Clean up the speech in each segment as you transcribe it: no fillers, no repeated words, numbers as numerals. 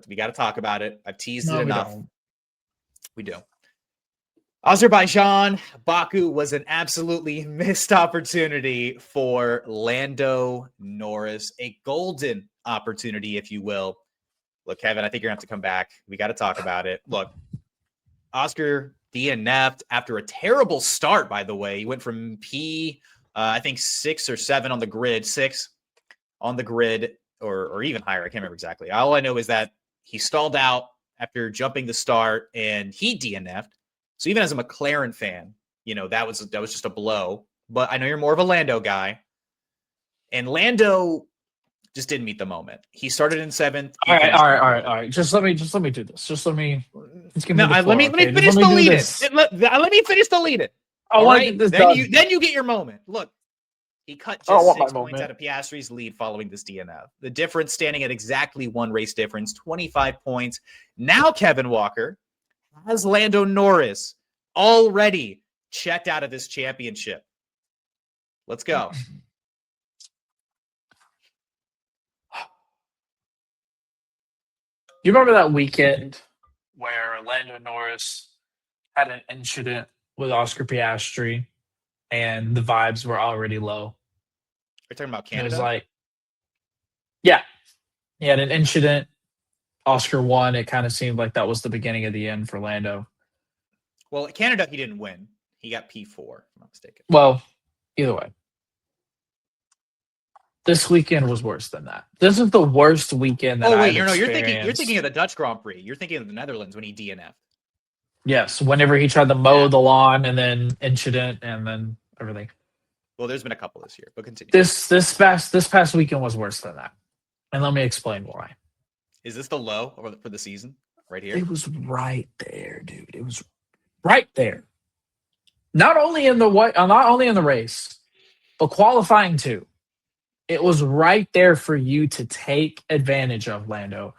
We got to talk about it. I've teased it we enough. don't. We do. Azerbaijan, Baku was an absolutely missed opportunity for Lando Norris, a golden opportunity, if you will. Look, Kevin, I think you're going to have to come back. We got to talk about it. Look, Oscar DNF'd after a terrible start, by the way. He went from I think 6 or 7 on the grid, 6 on the grid, or even higher. I can't remember exactly. All I know is that he stalled out after jumping the start, and he DNF'd. So even as a McLaren fan, that was just a blow. But I know you're more of a Lando guy. And Lando just didn't meet the moment. He started in 7th. All right. Just let me do this. Let me finish the lead. Let me finish the lead. I want to get this done. Then you get your moment. Look, he cut just 6 points out of Piastri's lead following this DNF. The difference standing at exactly 1 race difference, 25 points. Now Kevin Walker has Lando Norris already checked out of this championship. Let's go. You remember that weekend where Lando Norris had an incident with Oscar Piastri and the vibes were already low? You're talking about Canada? It was like, yeah. He had an incident. Oscar won. It kind of seemed like that was the beginning of the end for Lando. Well, Canada, he didn't win. He got P4, if I'm not mistaken. Well, either way. This weekend was worse than that. This is the worst weekend that I've experienced. You're thinking of the Dutch Grand Prix. You're thinking of the Netherlands when he DNF'd. Yes, whenever he tried to mow the lawn and then incident and then everything. Well, there's been a couple this year, but continue. This past weekend was worse than that. And let me explain why. Is this the low for the season right here? It was right there, dude. It was right there. Not only in the race, but qualifying too. It was right there for you to take advantage of, Lando.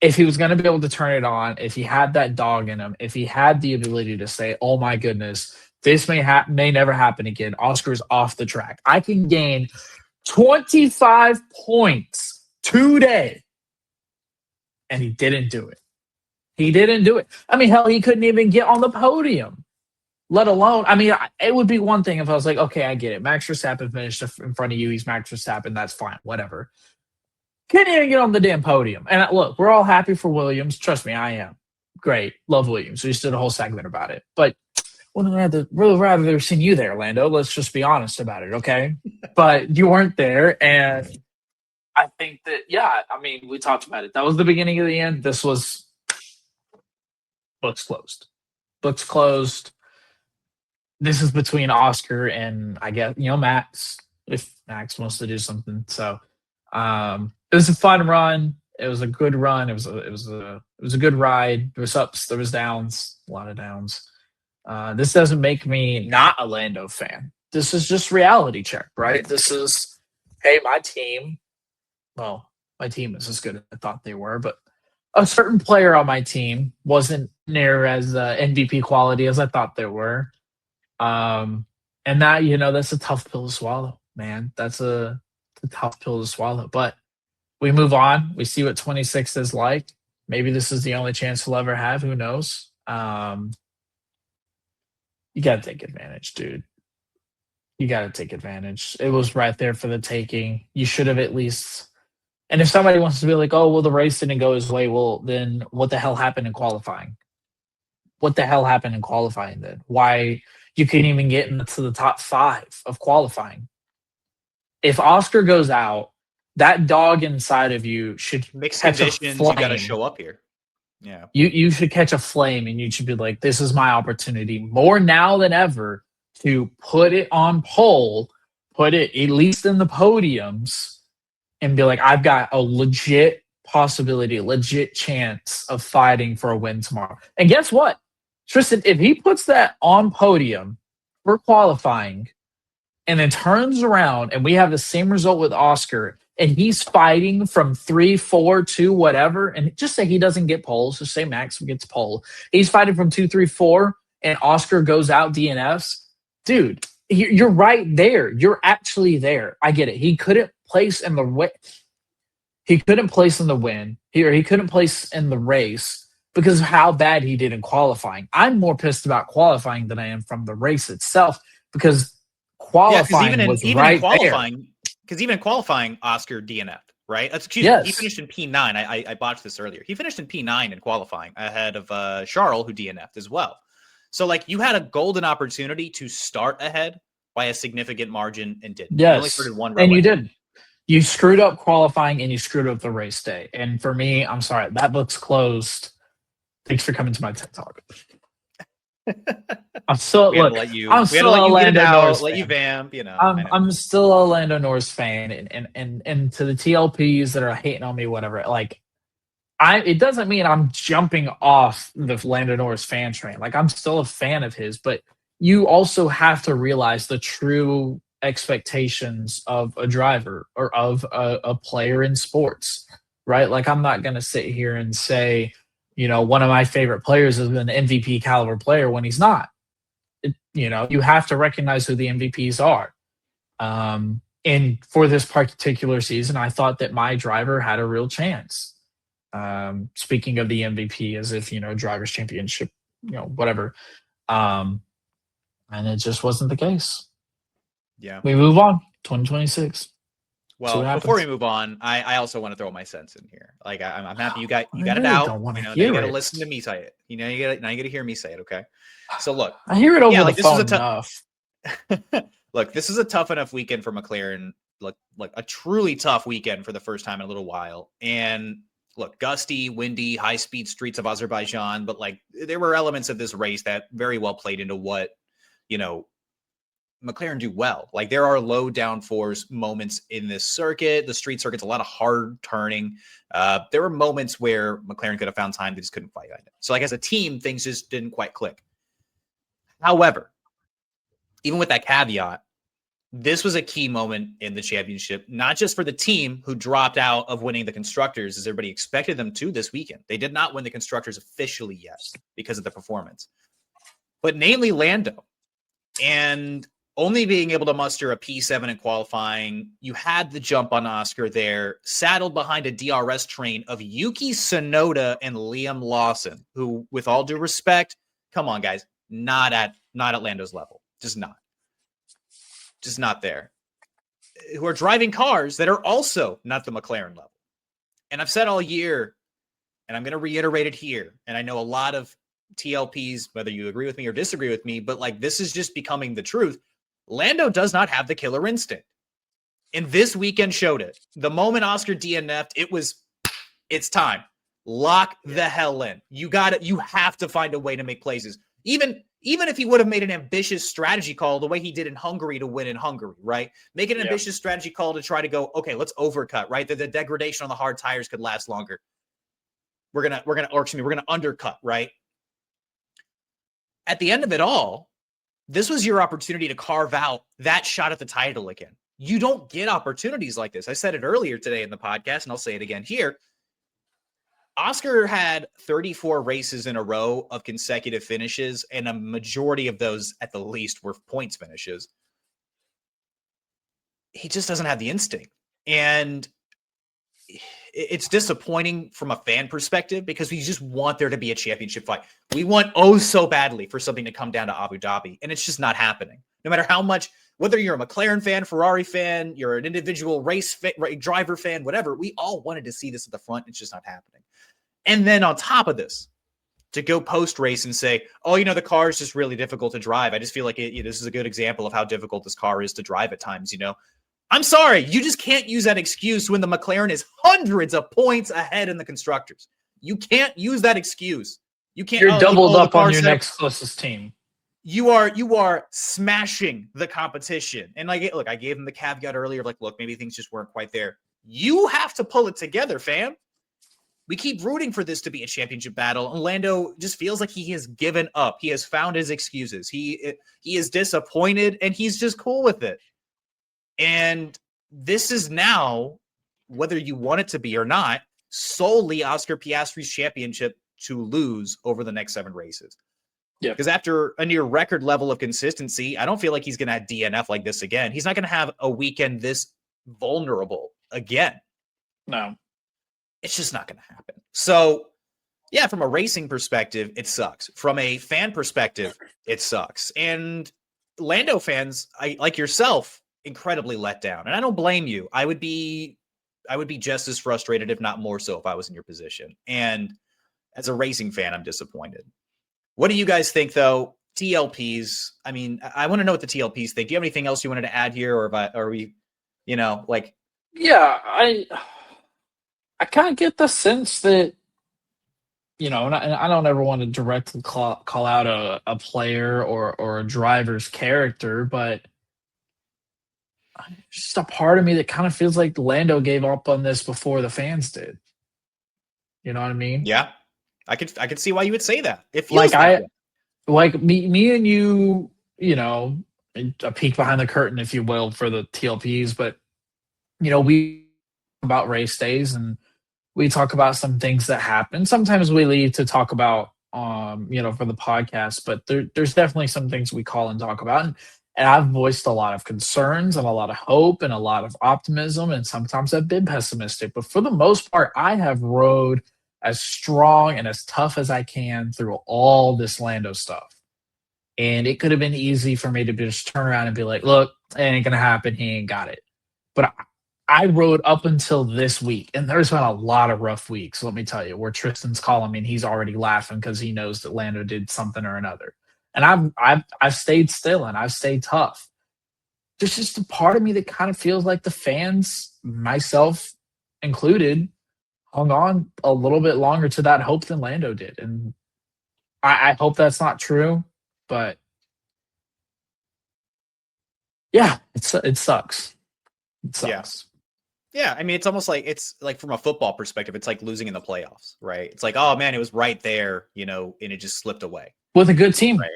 If he was going to be able to turn it on, if he had that dog in him, if he had the ability to say, oh my goodness, this may never happen again. Oscar's off the track. I can gain 25 points today. And he didn't do it. I mean, hell, he couldn't even get on the podium, let alone, it would be one thing if I was like, okay, I get it. Max Verstappen finished in front of you. He's Max Verstappen. That's fine. Whatever. Couldn't even get on the damn podium. And look, we're all happy for Williams. Trust me, I am. Great. Love Williams. We just did a whole segment about it. But would rather have seen you there, Lando. Let's just be honest about it, okay? But you weren't there, and I think that, we talked about it. That was the beginning of the end. This was books closed. Books closed. This is between Oscar and, I guess, Max, if Max wants to do something. So it was a fun run. It was a good run. It was a good ride. There was ups, there was downs, a lot of downs. This doesn't make me not a Lando fan. This is just reality check, right? This is, hey, my team is as good as I thought they were, but a certain player on my team wasn't near as MVP quality as I thought they were. And that, that's a tough pill to swallow, man. That's a tough pill to swallow. But we move on. We see what 26 is like. Maybe this is the only chance we'll ever have. Who knows? You got to take advantage, dude. You got to take advantage. It was right there for the taking. You should have at least. And if somebody wants to be like, oh, well, the race didn't go his way, well, then what the hell happened in qualifying? What the hell happened in qualifying then? Why you couldn't even get into the top 5 of qualifying? If Oscar goes out, that dog inside of you should mixed catch conditions. You got to show up here. Yeah, you should catch a flame, and you should be like, this is my opportunity more now than ever to put it on pole, put it at least in the podiums, and be like, I've got a legit possibility, a legit chance of fighting for a win tomorrow. And guess what? Tristan, if he puts that on podium for qualifying and then turns around and we have the same result with Oscar and he's fighting from 3, 4, 2, whatever, and just say he doesn't get poles, just say Max gets pole. He's fighting from 2, 3, 4, and Oscar goes out DNFs. Dude, you're right there. You're actually there. I get it. He couldn't place in the way. He couldn't place in the win. He couldn't place in the race because of how bad he did in qualifying. I'm more pissed about qualifying than I am from the race itself because Yeah, because even qualifying in was right there. qualifying, Oscar DNF'd, right? Excuse me, he Yes. finished in P9. I botched this earlier. He finished in P9 in qualifying ahead of Charles, who DNF'd as well. So, like, you had a golden opportunity to start ahead by a significant margin and didn't. You only Yes. started one row And you ahead. did. You screwed up qualifying and you screwed up the race day. And for me, I'm sorry, that book's closed. Thanks for coming to my TED Talk. I'm still We had to look. let you. I'm We had to still let a you get it Lando out, Norris let you fan. vamp. You know, I know. I'm still a Lando Norris fan, and to the TLPs that are hating on me, whatever. Like, it doesn't mean I'm jumping off the Lando Norris fan train. Like, I'm still a fan of his, but you also have to realize the true expectations of a driver or of a player in sports, right? Like, I'm not going to sit here and say, one of my favorite players is an MVP caliber player when he's not. You have to recognize who the MVPs are. And for this particular season, I thought that my driver had a real chance. Speaking of the MVP, as if drivers championship, whatever. And it just wasn't the case. Yeah. We move on. 2026. Well, before we move on, I also want to throw my cents in here. Like, I'm happy you got I it really out. don't want to Now hear you got to it. listen to me say it. You got to hear me say it. Okay. So look, I hear it over the like, this was phone enough. Look, this is a tough enough weekend for McLaren. Like a truly tough weekend for the first time in a little while. And look, gusty, windy, high speed streets of Azerbaijan. But like, there were elements of this race that very well played into what McLaren do well. Like, there are low downforce moments in this circuit. The street circuit's a lot of hard turning. There were moments where McLaren could have found time, they just couldn't fight it. So, like, as a team, things just didn't quite click. However, even with that caveat, this was a key moment in the championship, not just for the team who dropped out of winning the Constructors as everybody expected them to this weekend. They did not win the Constructors officially yet because of the performance, but namely Lando. And only being able to muster a P7 in qualifying, you had the jump on Oscar there, saddled behind a DRS train of Yuki Tsunoda and Liam Lawson, who, with all due respect, come on, guys, not at Lando's level. Just not there. Who are driving cars that are also not the McLaren level. And I've said all year, and I'm going to reiterate it here, and I know a lot of TLPs, whether you agree with me or disagree with me, but like, this is just becoming the truth. Lando does not have the killer instinct. And this weekend showed it. The moment Oscar DNF'd, it's time. Lock the hell in. You have to find a way to make places. Even if he would have made an ambitious strategy call the way he did in Hungary to win in Hungary, right? Make an ambitious strategy call to try to go, okay, let's overcut, right? The degradation on the hard tires could last longer. We're gonna undercut, right? At the end of it all, this was your opportunity to carve out that shot at the title again. You don't get opportunities like this. I said it earlier today in the podcast, and I'll say it again here. Oscar had 34 races in a row of consecutive finishes, and a majority of those, at the least, were points finishes. He just doesn't have the instinct. And it's disappointing from a fan perspective because we just want there to be a championship fight. We want so badly for something to come down to Abu Dhabi, and it's just not happening. No matter how much, whether you're a McLaren fan, Ferrari fan, you're an individual driver fan, whatever, we all wanted to see this at the front. It's just not happening. And then on top of this, to go post-race and say, oh, the car is just really difficult to drive. I just feel like this is a good example of how difficult this car is to drive at times, I'm sorry, you just can't use that excuse when the McLaren is hundreds of points ahead in the Constructors. You can't use that excuse. You can't. You're doubled up on your next closest team. You are smashing the competition. And I gave him the caveat earlier of look, maybe things just weren't quite there. You have to pull it together, fam. We keep rooting for this to be a championship battle, and Lando just feels like he has given up. He has found his excuses. He is disappointed, and he's just cool with it. And this is now, whether you want it to be or not, solely Oscar Piastri's championship to lose over the next 7 races. Yeah. Because after a near record level of consistency, I don't feel like he's going to have DNF like this again. He's not going to have a weekend this vulnerable again. No. It's just not going to happen. So, yeah, from a racing perspective, it sucks. From a fan perspective, it sucks. And Lando fans, like yourself, incredibly let down. And I don't blame you. I would be just as frustrated, if not more so, if I was in your position. And as a racing fan, I'm disappointed. What do you guys think, though? TLPs. I mean, I want to know what the TLPs think. Do you have anything else you wanted to add here, or are we, like? Yeah, I kind of get the sense that, and I don't ever want to directly call out a player or a driver's character, but just a part of me that kind of feels like Lando gave up on this before the fans did. You know what I mean? Yeah, I could see why you would say that. It feels Like that way. like me and you, a peek behind the curtain, if you will, for the TLPs. But we about race days and we talk about some things that happen. Sometimes we leave to talk about, for the podcast, but there's definitely some things we call and talk about. And I've voiced a lot of concerns and a lot of hope and a lot of optimism. And sometimes I've been pessimistic, but for the most part, I have rode as strong and as tough as I can through all this Lando stuff. And it could have been easy for me to just turn around and be like, look, it ain't going to happen. He ain't got it. But I rode up until this week, and there's been a lot of rough weeks, let me tell you, where Tristan's calling me and he's already laughing because he knows that Lando did something or another. And I've stayed still and I've stayed tough. There's just a part of me that kind of feels like the fans, myself included, hung on a little bit longer to that hope than Lando did. And I hope that's not true, but yeah, it sucks. It sucks. Yeah, I mean, it's like from a football perspective, it's like losing in the playoffs, right? It's like, oh man, it was right there, and it just slipped away. With a good team. Right.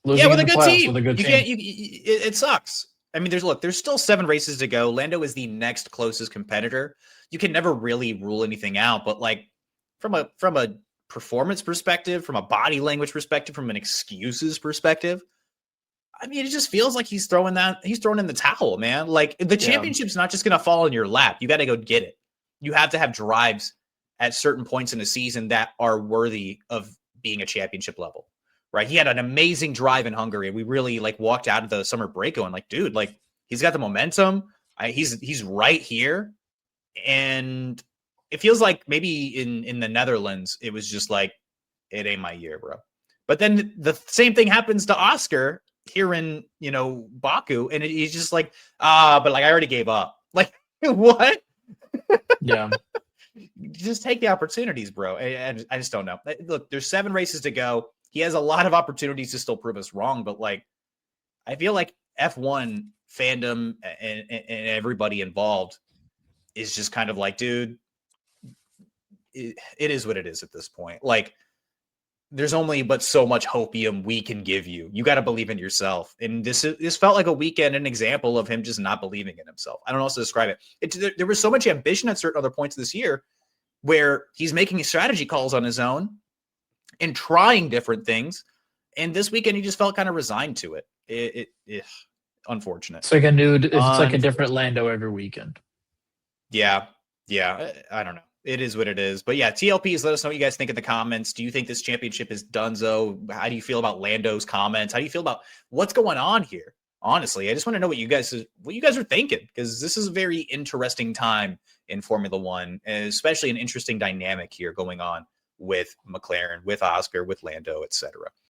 Losing With a good team. With a good you team. can't, it sucks. I mean, there's still 7 races to go. Lando is the next closest competitor. You can never really rule anything out, but like from a performance perspective, from a body language perspective, from an excuses perspective, I mean, it just feels like he's throwing in the towel, man. Like the championship's not just going to fall in your lap. You got to go get it. You have to have drives at certain points in the season that are worthy of being a championship level, right? He had an amazing drive in Hungary. We really like walked out of the summer break going like, dude, like he's got the momentum. He's right here. And it feels like maybe in the Netherlands, it was just like, it ain't my year, bro. But then the same thing happens to Oscar here in, Baku. And he's just like, but like, I already gave up. Like, what? Yeah. Just take the opportunities, bro. And I just don't know. Look, there's 7 races to go. He has a lot of opportunities to still prove us wrong. But like, I feel like F1 fandom and everybody involved is just kind of like, dude, it is what it is at this point. Like, there's only but so much hopium we can give you. You got to believe in yourself. And this felt like a weekend, an example of him just not believing in himself. I don't know how to describe it. There was so much ambition at certain other points this year where he's making strategy calls on his own and trying different things. And this weekend, he just felt kind of resigned to it. Unfortunate. It's like a different Lando every weekend. Yeah. I don't know. It is what it is. But yeah, TLPs, let us know what you guys think in the comments. Do you think this championship is donezo? How do you feel about Lando's comments? How do you feel about what's going on here? Honestly, I just want to know what you guys are thinking, because this is a very interesting time in Formula One, and especially an interesting dynamic here going on with McLaren, with Oscar, with Lando, etc.